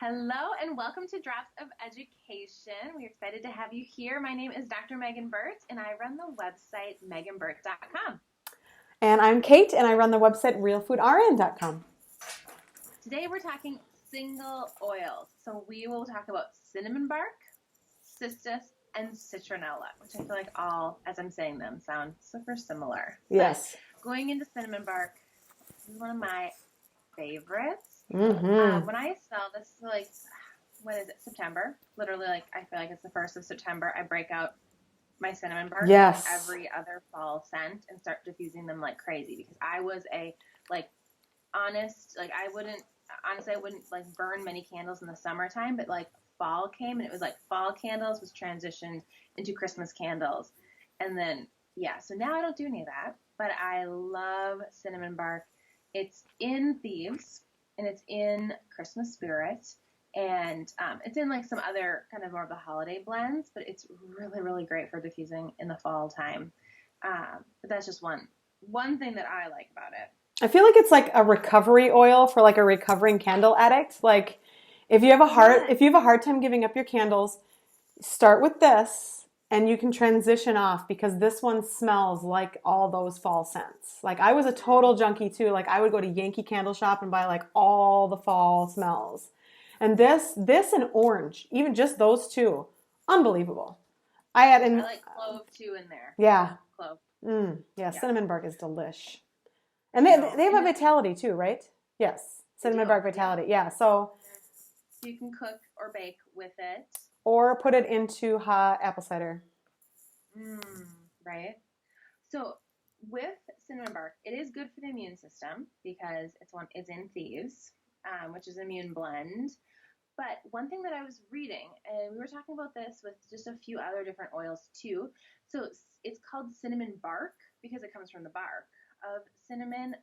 Hello and welcome to Drops of Education. We're excited to have you here. My name is Dr. Megan Burt and I run the website meganburt.com. And I'm Kate and I run the website realfoodrn.com. Today we're talking single oils. So we will talk about cinnamon bark, cistus, and citronella, which I feel like all, as I'm saying them, sound super similar. Yes. But going into cinnamon bark, this is one of my favorites. Mm-hmm. When I sell this, like, when is it? September. Literally, like, I feel like it's the 1st of September. I break out my cinnamon bark Yes. every other fall scent and start diffusing them like crazy because I was a, like, honest, like, I wouldn't like burn many candles in the summertime, but like fall came and it was like fall candles was transitioned into Christmas candles. And then, yeah, so now I don't do any of that, but I love cinnamon bark. It's in Thieves and it's in Christmas Spirit and it's in like some other kind of more of the holiday blends, but it's really, really great for diffusing in the fall time. But that's just one thing that I like about it. I feel like it's like a recovery oil for like a recovering candle addict. Like if you have a hard time giving up your candles, start with this and you can transition off because this one smells like all those fall scents. Like I was a total junkie too. Like I would go to Yankee Candle Shop and buy like all the fall smells. And this and orange, even just those two, unbelievable. I like clove too in there. Yeah. Clove. Yeah, cinnamon bark is delish. And they have a vitality too, right? Yes, cinnamon bark vitality. Yeah, so you can cook or bake with it. Or put it into hot apple cider. Right. So with cinnamon bark, it is good for the immune system because it's in Thieves, which is an immune blend. But one thing that I was reading, and we were talking about this with just a few other different oils too. So it's called cinnamon bark because it comes from the bark of cinnamon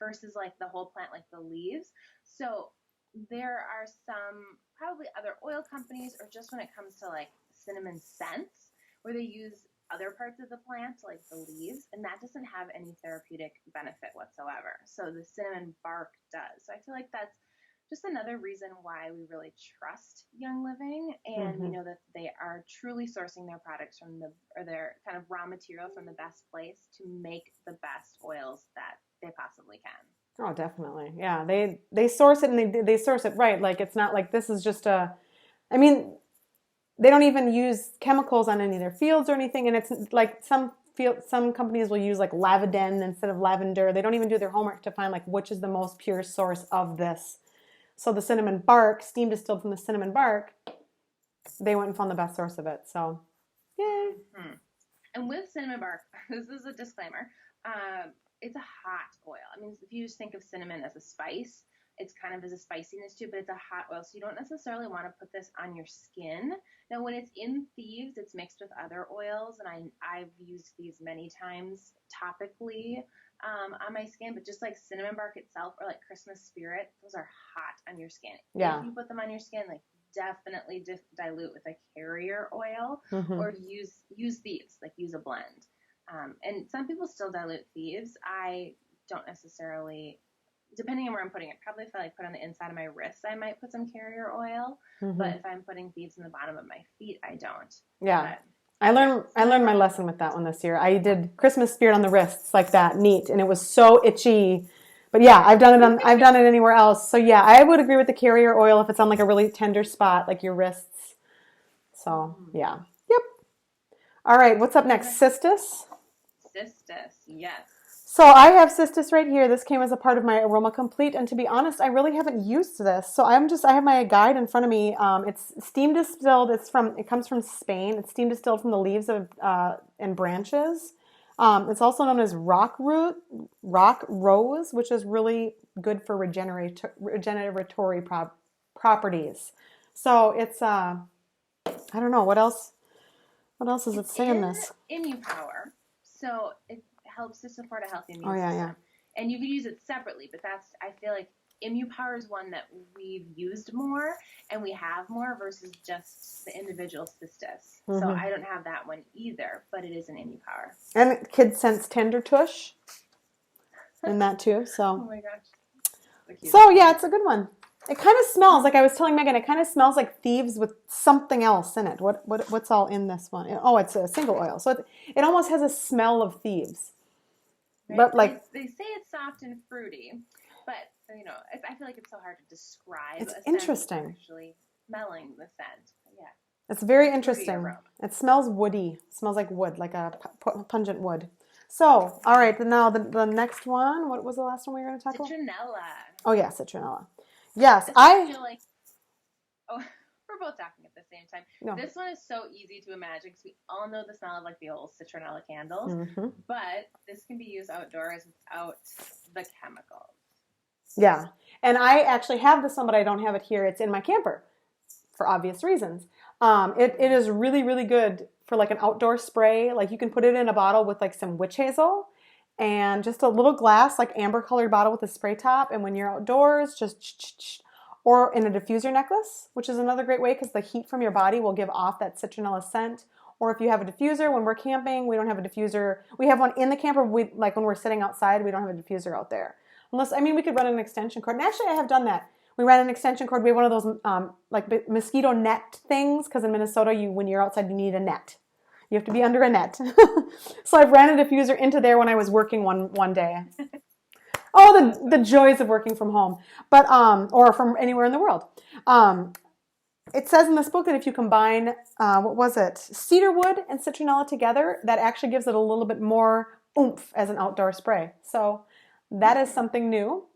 versus like the whole plant, like the leaves. So there are some probably other oil companies or just when it comes to like cinnamon scents where they use other parts of the plant like the leaves and that doesn't have any therapeutic benefit whatsoever. So the cinnamon bark does. So I feel like that's just another reason why we really trust Young Living and we know that they are truly sourcing their products from their kind of raw material from the best place to make the best oils that they possibly can. Oh, definitely. Yeah, they source it and they source it right. Like it's not like this is just they don't even use chemicals on any of their fields or anything. And it's like some companies will use like lavender instead of lavender. They don't even do their homework to find like which is the most pure source of this. So the cinnamon bark, steam distilled from the cinnamon bark, they went and found the best source of it. So, yay. And with cinnamon bark, this is a disclaimer, it's a hot oil. I mean, if you just think of cinnamon as a spice, it's kind of as a spiciness too, but it's a hot oil. So you don't necessarily want to put this on your skin. Now, when it's in Thieves, it's mixed with other oils, and I've used these many times topically on my skin, but just like cinnamon bark itself or like Christmas Spirit, those are hot on your skin. Yeah. If you put them on your skin, like definitely dilute with a carrier oil or use Thieves, like use a blend. And some people still dilute Thieves. I don't necessarily, depending on where I'm putting it, probably if I like put on the inside of my wrists, I might put some carrier oil. But if I'm putting Thieves in the bottom of my feet, I don't. Yeah. But, I learned my lesson with that one this year. I did Christmas Spirit on the wrists like that, neat, and it was so itchy. But yeah, I've done it anywhere else. So yeah, I would agree with the carrier oil if it's on like a really tender spot, like your wrists. So yeah, yep. All right, what's up next? Cistus. Cistus, yes. So I have Cistus right here. This came as a part of my Aroma Complete, and to be honest, I really haven't used this. So I have my guide in front of me. It's steam distilled. It comes from Spain. It's steam distilled from the leaves of and branches. It's also known as rock rose, which is really good for regeneratory properties. So it's I don't know what else. What else does it say in this? ImmuPower. So it helps to support a healthy immune system. Yeah. And you can use it separately, but I feel like ImmuPower is one that we've used more and we have more versus just the individual Cistus. So I don't have that one either, but it is an ImmuPower. And Kid Sense Tender Tush in that too. So. Oh my gosh. So yeah, it's a good one. It kind of smells like I was telling Megan. It kind of smells like thieves with something else in it. What's all in this one? Oh, it's a single oil, so it almost has a smell of thieves. Right? But like they say it's soft and fruity, but I feel like it's so hard to describe. It's a interesting. Scent actually smelling the scent. Yeah. It's very interesting. It smells woody. It smells like wood, like a pungent wood. So, all right, now the next one. What was the last one we were going to talk about? Citronella. Oh yeah, citronella. Yes, I feel like. Oh, we're both talking at the same time. No. This one is so easy to imagine because we all know the smell of like the old citronella candles, but this can be used outdoors without the chemicals. Yeah, and I actually have this one, but I don't have it here. It's in my camper for obvious reasons. It is really, really good for like an outdoor spray. Like you can put it in a bottle with like some witch hazel and just a little glass, like amber colored bottle with a spray top. And when you're outdoors, just or in a diffuser necklace, which is another great way because the heat from your body will give off that citronella scent. Or if you have a diffuser, when we're camping, we don't have a diffuser. We have one in the camper. Like when we're sitting outside, we don't have a diffuser out there. Unless, I mean, we could run an extension cord. And actually, I have done that. We ran an extension cord. We have one of those like mosquito net things because in Minnesota, when you're outside, you need a net. You have to be under a net. So I ran a diffuser into there when I was working one day. Oh, the joys of working from home, but or from anywhere in the world. It says in this book that if you combine cedar wood and citronella together, that actually gives it a little bit more oomph as an outdoor spray. So that is something new.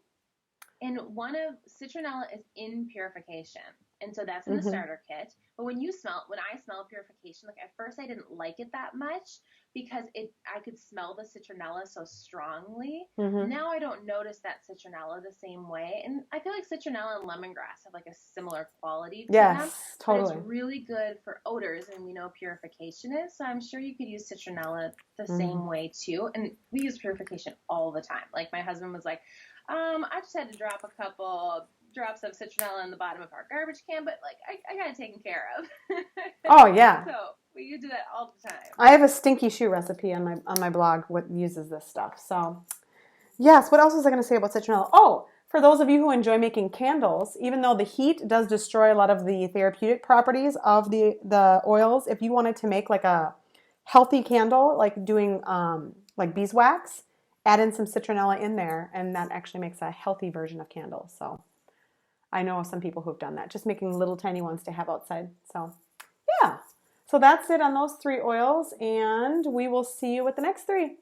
And one of citronella is in purification. And so that's in the starter kit. But when I smell purification, like at first I didn't like it that much because I could smell the citronella so strongly. Now I don't notice that citronella the same way. And I feel like citronella and lemongrass have like a similar quality to them. Yes, totally. But it's really good for odors, and we know purification is. So I'm sure you could use citronella the same way too. And we use purification all the time. Like my husband was like, I just had to drop a couple drops of citronella in the bottom of our garbage can, but like I got it taken care of. Oh yeah. So we do that all the time. I have a stinky shoe recipe on my blog what uses this stuff. So yes, what else was I going to say about citronella? Oh, for those of you who enjoy making candles, even though the heat does destroy a lot of the therapeutic properties of the oils, if you wanted to make like a healthy candle, like doing like beeswax, add in some citronella in there, and that actually makes a healthy version of candles. So I know some people who've done that, just making little tiny ones to have outside. So yeah, so that's it on those 3 oils, and we will see you with the next 3.